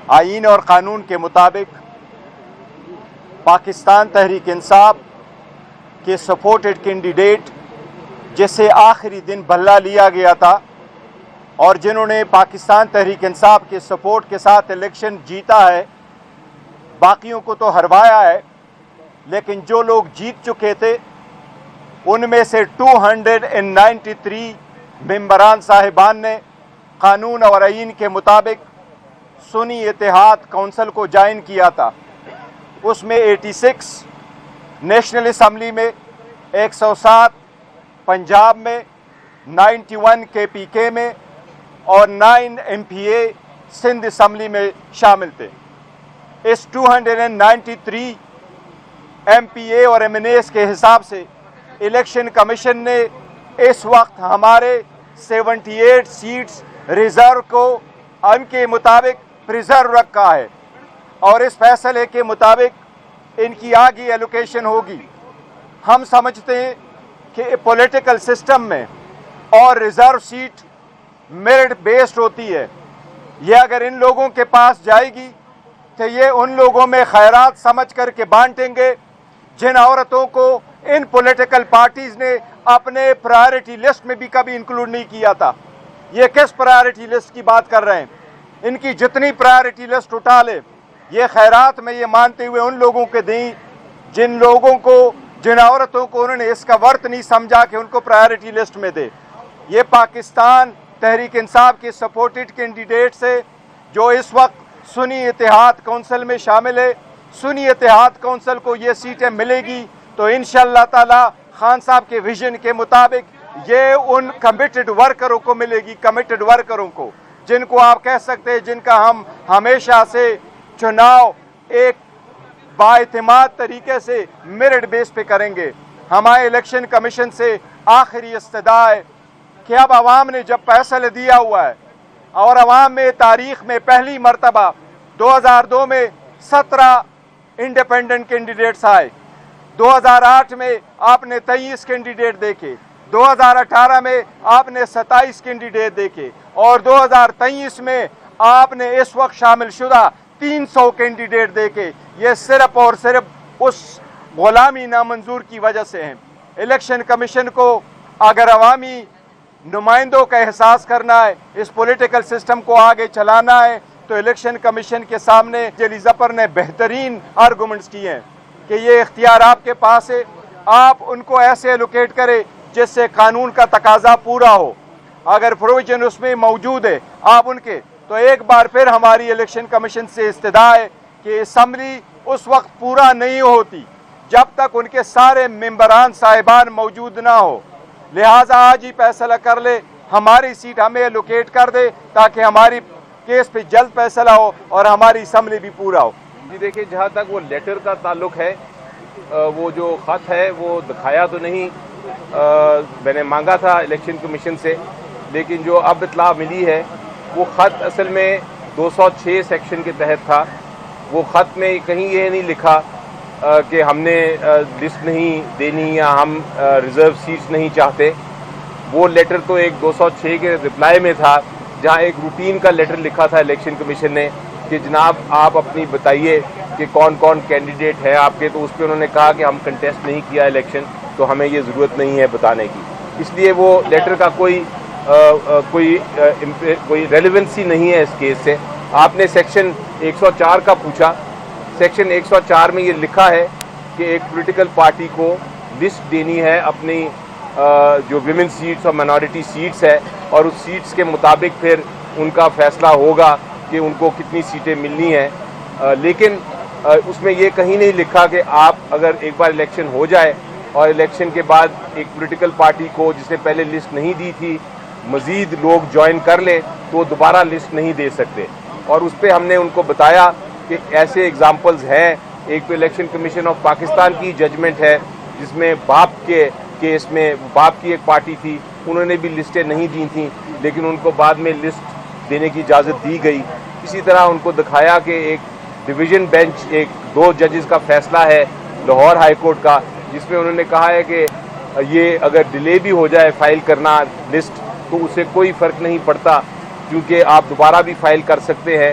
آئین اور قانون کے مطابق پاکستان تحریک انصاف کے سپورٹڈ کینڈیڈیٹ جسے آخری دن بھلا لیا گیا تھا اور جنہوں نے پاکستان تحریک انصاف کے سپورٹ کے ساتھ الیکشن جیتا ہے، باقیوں کو تو ہروایا ہے، لیکن جو لوگ جیت چکے تھے ان میں سے 293 ممبران صاحبان نے قانون اور آئین کے مطابق سنی اتحاد کونسل کو جوائن کیا تھا۔ اس میں 86 نیشنل اسمبلی میں، 107 پنجاب میں، 91 KPK میں اور 9 MPA سندھ اسمبلی میں شامل تھے۔ اس 293 MPA اور MNAs کے حساب سے الیکشن کمیشن نے اس وقت ہمارے 78 سیٹس ریزرو کو ان کے مطابق پریزرو رکھا ہے اور اس فیصلے کے مطابق ان کی آگے ایلوکیشن ہوگی۔ ہم سمجھتے ہیں کہ پولیٹیکل سسٹم میں اور ریزرو سیٹ میرٹ بیسڈ ہوتی ہے، یہ اگر ان لوگوں کے پاس جائے گی تو یہ ان لوگوں میں خیرات سمجھ کر کے بانٹیں گے جن عورتوں کو ان پولیٹیکل پارٹیز نے اپنے پرائرٹی لسٹ میں بھی کبھی انکلوڈ نہیں کیا تھا۔ یہ کس پرائرٹی لسٹ کی بات کر رہے ہیں؟ ان کی جتنی پرائرٹی لسٹ اٹھا لے، یہ خیرات میں یہ مانتے ہوئے ان لوگوں کے دیں جن عورتوں کو انہوں نے اس کا ورت نہیں سمجھا کہ ان کو پرائرٹی لسٹ میں دے۔ یہ پاکستان تحریک انصاف کے سپورٹڈ کینڈیڈیٹ سے جو اس وقت سنی اتحاد کونسل میں شامل ہے، سنی اتحاد کونسل کو یہ سیٹیں ملے گی تو انشاءاللہ تعالی خان صاحب کے ویژن کے مطابق یہ ان کمیٹڈ ورکروں کو ملے گی، کمیٹڈ ورکروں کو، جن کو آپ کہہ سکتے ہیں جن کا ہم ہمیشہ سے چناؤ ایک بااعتماد طریقے سے میرٹ بیس پہ کریں گے۔ ہمارے الیکشن کمیشن سے آخری استدعا ہے کہ اب عوام نے جب فیصلہ دیا ہوا ہے اور عوام میں تاریخ میں پہلی مرتبہ 2002 میں 17 انڈیپینڈنٹ کینڈیڈیٹس آئے، 2008 میں آپ نے 23 کینڈیڈیٹ دیکھے، 2018 میں آپ نے 27 کینڈیڈیٹ دیکھے اور 2023 میں آپ نے اس وقت شامل شدہ 300 کینڈیڈیٹ دیکھے۔ یہ صرف اور صرف اس غلامی نامنظور کی وجہ سے ہیں۔ الیکشن کمیشن کو اگر عوامی نمائندوں کا احساس کرنا ہے، اس پولیٹیکل سسٹم کو آگے چلانا ہے، تو الیکشن کمیشن کے سامنے جلی ظفر نے بہترین آرگومنٹس کیے ہیں کہ یہ اختیار آپ کے پاس ہے، آپ ان کو ایسے ایلوکیٹ کرے جس سے قانون کا تقاضا پورا ہو۔ اگر پروویژن اس میں موجود ہے آپ ان کے، تو ایک بار پھر ہماری الیکشن کمیشن سے استدعا ہے کہ اسمبلی اس وقت پورا نہیں ہوتی جب تک ان کے سارے ممبران صاحبان موجود نہ ہو، لہٰذا آج ہی فیصلہ کر لے، ہماری سیٹ ہمیں ایلوکیٹ کر دے تاکہ ہماری کیس پہ جلد فیصلہ ہو اور ہماری اسمبلی بھی پورا ہو۔ جی دیکھیں، جہاں تک وہ لیٹر کا تعلق ہے، وہ جو خط ہے وہ دکھایا تو نہیں، میں نے مانگا تھا الیکشن کمیشن سے، لیکن جو اب اطلاع ملی ہے وہ خط اصل میں 206 سیکشن کے تحت تھا۔ وہ خط میں کہیں یہ نہیں لکھا کہ ہم نے لسٹ نہیں دینی یا ہم ریزرو سیٹس نہیں چاہتے۔ وہ لیٹر تو ایک 206 کے رپلائی میں تھا، جہاں ایک روٹین کا لیٹر لکھا تھا الیکشن کمیشن نے کہ جناب آپ اپنی بتائیے کہ کون کون کینڈیڈیٹ ہیں آپ کے، تو اس پہ انہوں نے کہا کہ ہم کنٹیسٹ نہیں کیا الیکشن، تو ہمیں یہ ضرورت نہیں ہے بتانے کی۔ اس لیے وہ لیٹر کا کوئی ریلیونسی نہیں ہے اس کیس سے۔ آپ نے سیکشن 104 کا پوچھا، سیکشن 104 میں یہ لکھا ہے کہ ایک پولیٹیکل پارٹی کو لسٹ دینی ہے اپنی جو ویمن سیٹس اور مائنورٹی سیٹس ہے، اور اس سیٹس کے مطابق پھر ان کا فیصلہ ہوگا کہ ان کو کتنی سیٹیں ملنی ہیں۔ لیکن اس میں یہ کہیں نہیں لکھا کہ آپ اگر ایک بار الیکشن ہو جائے اور الیکشن کے بعد ایک پولیٹیکل پارٹی کو جس نے پہلے لسٹ نہیں دی تھی مزید لوگ جوائن کر لے تو وہ دوبارہ لسٹ نہیں دے سکتے۔ اور اس پہ ہم نے ان کو بتایا کہ ایسے ایگزامپلز ہیں، ایک تو الیکشن کمیشن آف پاکستان کی ججمنٹ ہے جس میں باپ کے کیس میں باپ کی ایک پارٹی تھی، انہوں نے بھی لسٹیں نہیں دی تھیں لیکن ان کو بعد میں لسٹ دینے کی اجازت دی گئی۔ اسی طرح ان کو دکھایا کہ ایک ڈویژن بینچ، ایک 2 ججز کا فیصلہ ہے لاہور ہائی کورٹ کا، جس میں انہوں نے کہا ہے کہ یہ اگر ڈیلے بھی ہو جائے فائل کرنا لسٹ تو اسے کوئی فرق نہیں پڑتا کیونکہ آپ دوبارہ بھی فائل کر سکتے ہیں۔